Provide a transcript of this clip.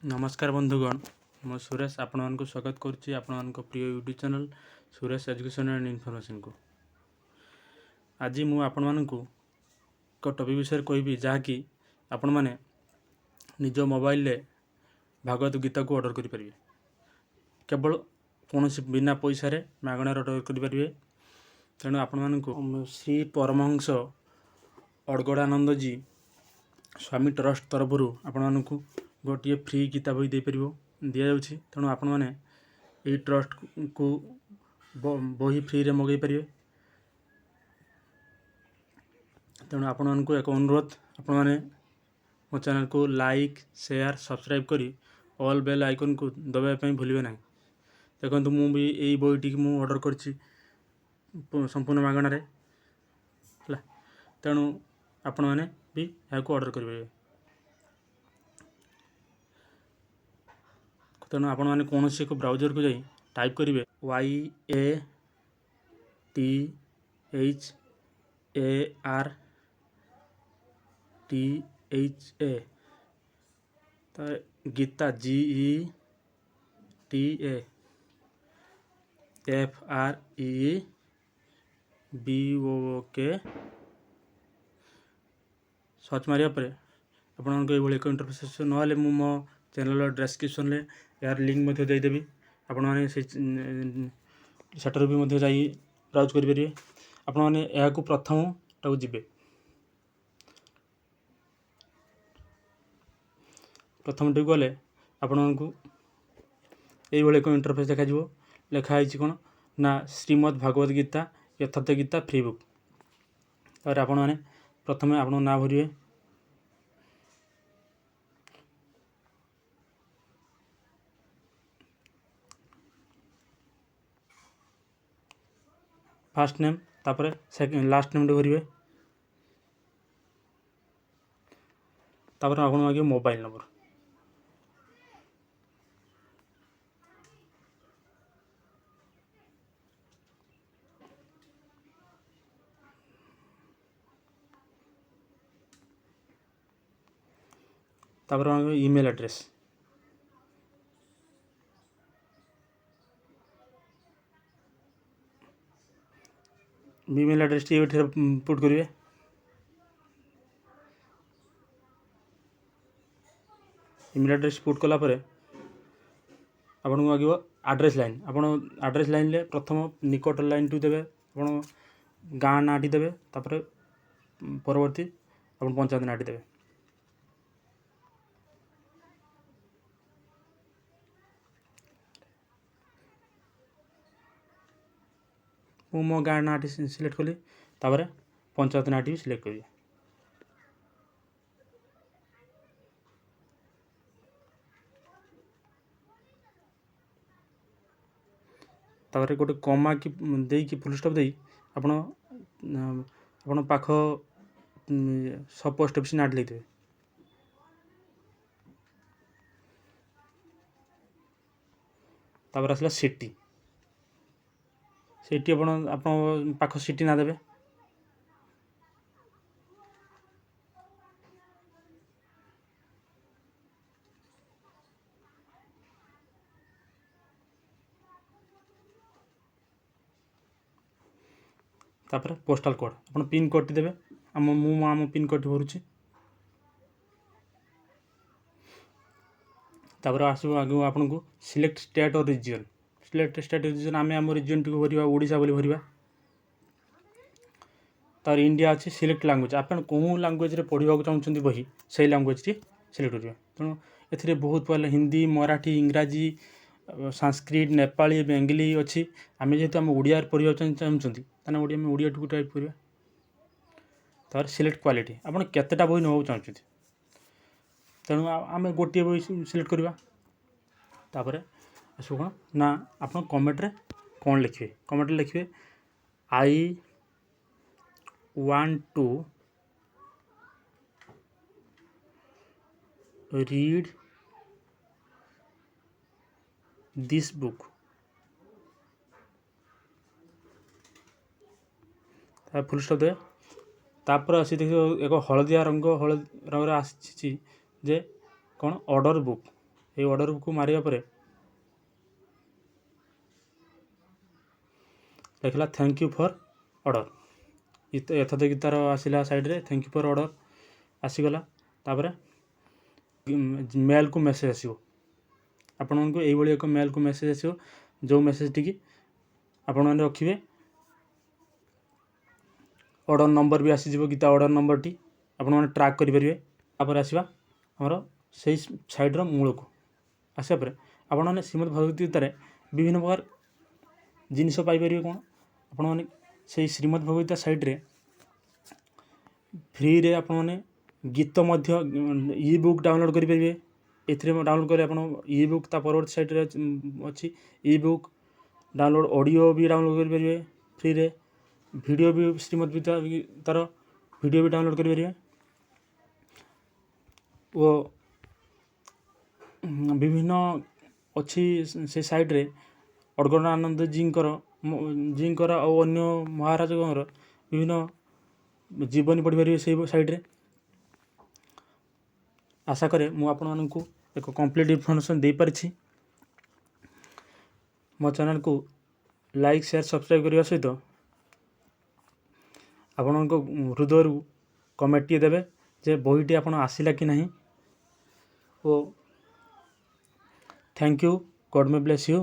नमस्कार बंधुगण मो सुरेश आपण मानक स्वागत करुच्ची आपण प्रिय YouTube channel Suresh education and information को। आज मु आपण मानक एक टॉपिक विषय कहबी जहाँकि आपण माने निज मोबाइल रे भागवत गीता को ऑर्डर करि परिबे केवल कौन बिना पैसा रे मागणार ऑर्डर करि परिबे। तेणु आपण मानक श्री परमहंस अड़गड़ानंद जी स्वामी ट्रस्ट तरफ आपण मानक गोटे फ्री गीता बही दे परिबो दिया जाउछि। तेणु आपण माने एई ट्रस्ट को बही फ्री रे मगै परिबे। तेणु आपण मानक एक अनुरोध आपण माने मो चैनल को लाइक शेयर सब्सक्राइब करी ऑल बेल आइकन को दबाई पई भूलिबे नाही। देखंतु मु भी एई बहीटी मु ऑर्डर करछि संपूर्ण मागणा रे हला। तेणु आपण माने भी या को ऑर्डर करिवे। तेणु आपण मैंने कौन से एक ब्राउजर को जाई टाइप करेंगे YATHARTHA तो गीता GETA FREEBOOK सर्च मारिया पर आपको ये एक इंटरफेस ना मो चैनल डिस्क्रिप्शन में यार लिंक मध्य देदेवी आपण मैंने सेटर भी मध्य जाई ब्राउज करेंगे। आपण मैंने यह प्रथम टाक जीवे प्रथम टी गले आपण को ये एक इंटरफेस देखा लिखाई कौन ना श्रीमद् भागवत गीता यथार्थ गीता फ्री बुक। तापर आपण मैंने प्रथम आपण ना भरिए फास्ट नेम तापर सेकंड लास्ट नेम भरिए तापर आपण मागे मोबाइल नंबर तापर email address email address T put करेंगे। ईमेल एड्रेस पुट कलापर आपन को आगे एड्रेस लाइन आपन एड्रेस लाइन ले प्रथम निकट लाइन टू देवे आपन गाँ नाटी देवे तापर परवर्ती आपन पंचायत नाटी देवे। मु मो गाँ नाटी सिलेक्ट कली तापर पंचायत नाटी भी सिलेक्ट करी। तापर गोटे कमा कि दे कि फुल स्टॉप दे आपण आपण पाख सब पोस्ट ऑफिस नाट लेते तापर आसला सिटी सिटी आपण पाख सिटी ना देबे। तापर पोस्टल कोड आपण पिन कोड टी देबे आम पिन कोड भरुछि। तापर आसो आगु आपन को सिलेक्ट स्टेट और रीजन सिलेक्ट स्टेट रीजन आम आम रीजन टी भरिबा ओडिशा बोली भरिबा। तार इंडिया अच्छी सिलेक्ट लैंग्वेज आपन कौ लैंग्वेज रे पढ़ा चाहते बही से लैंग्वेज टी सिलेक्ट करेंगे। तेणु ए बहुत पहले हिंदी मराठी इंग्राजी संस्कृत नेपाली बेंगली अच्छी आम जेहतु आम ओडिया पढ़ा चाहते ताना ओडिया टू टाइप करवा। तार सिलेक्ट क्वालिटी आपन केतेटा बही नवा चाहते तेणु आम गोटे बही सिलेक्ट करवा। तापर आसो कौन ना आप कमेंट रे कौन लिखे कमेंट लिखे I want to read this book full stop दे तापर आसी देखिए एक हलदिया रंग रे आसी जे कौन ऑर्डर बुक এই ଅର୍ଡ଼ରକୁ ମାରିବା ପରେ ଲେଖିଲା ଥ୍ୟାଙ୍କ ୟୁ ଫର୍ ଅର୍ଡ଼ର। ଏଥର ତାର ଆସିଲା ସାଇଡ଼୍ରେ ଥ୍ୟାଙ୍କ ୟୁ ଫର୍ ଅର୍ଡ଼ର ଆସିଗଲା। ତାପରେ ମେଲ୍କୁ ମେସେଜ୍ ଆସିବ, ଆପଣଙ୍କୁ ଏଇଭଳି ଏକ ମେଲ୍କୁ ମେସେଜ୍ ଆସିବ, ଯେଉଁ ମେସେଜ୍ଟିକି ଆପଣମାନେ ରଖିବେ। ଅର୍ଡ଼ର ନମ୍ବର ବି ଆସିଯିବ, ଗୀତା ଅର୍ଡ଼ର ନମ୍ବରଟି ଆପଣମାନେ ଟ୍ରାକ୍ କରିପାରିବେ। ତାପରେ ଆସିବା ଆମର ସେଇ ସାଇଟ୍ର ମୂଳକୁ ଆସିବା ପରେ ଆପଣମାନେ ଶ୍ରୀମଦ୍ ଭଗବତ୍ ଗୀତାରେ ବିଭିନ୍ନ ପ୍ରକାର ଜିନିଷ ପାଇପାରିବେ। କ'ଣ ଆପଣମାନେ ସେଇ ଶ୍ରୀମଦ୍ ଭଗବତ୍ ଗୀତା ସାଇଟ୍ରେ ଫ୍ରିରେ ଆପଣମାନେ ଗୀତ ମଧ୍ୟ ଇ ବୁକ୍ ଡାଉନଲୋଡ଼୍ କରିପାରିବେ। ଏଥିରେ ଡାଉନଲୋଡ଼୍ କରି ଆପଣ ଇ ବୁକ୍ ତା ପରବର୍ତ୍ତୀ ସାଇଟ୍ରେ ଅଛି ଇ ବୁକ୍ ଡାଉନଲୋଡ଼୍, ଅଡ଼ିଓ ବି ଡାଉନଲୋଡ଼୍ କରିପାରିବେ ଫ୍ରିରେ। ଭିଡ଼ିଓ ବି ଶ୍ରୀମଦ୍ ତାର ଭିଡ଼ିଓ ବି ଡାଉନଲୋଡ଼୍ କରିପାରିବେ। ଓ ବିଭିନ୍ନ ଅଛି ସେ ସାଇଟ୍ରେ ଅର୍ଗଣାନନ୍ଦ ଜୀଙ୍କର ଆଉ ଅନ୍ୟ ମହାରାଜଙ୍କର ବିଭିନ୍ନ ଜୀବନୀ ପଢ଼ିପାରିବେ ସେଇ ସାଇଟ୍ରେ। ଆଶା କରେ ମୁଁ ଆପଣମାନଙ୍କୁ ଏକ କମ୍ପ୍ଲିଟ୍ ଇନଫର୍ମେସନ୍ ଦେଇପାରିଛି। ମୋ ଚ୍ୟାନେଲ୍କୁ ଲାଇକ୍, ସେୟାର, ସବସ୍କ୍ରାଇବ୍ କରିବା ସହିତ ଆପଣଙ୍କ ହୃଦୟରୁ କମେଣ୍ଟଟିଏ ଦେବେ ଯେ ବହିଟି ଆପଣ ଆସିଲା କି ନାହିଁ। ଓ thank you, God may bless you.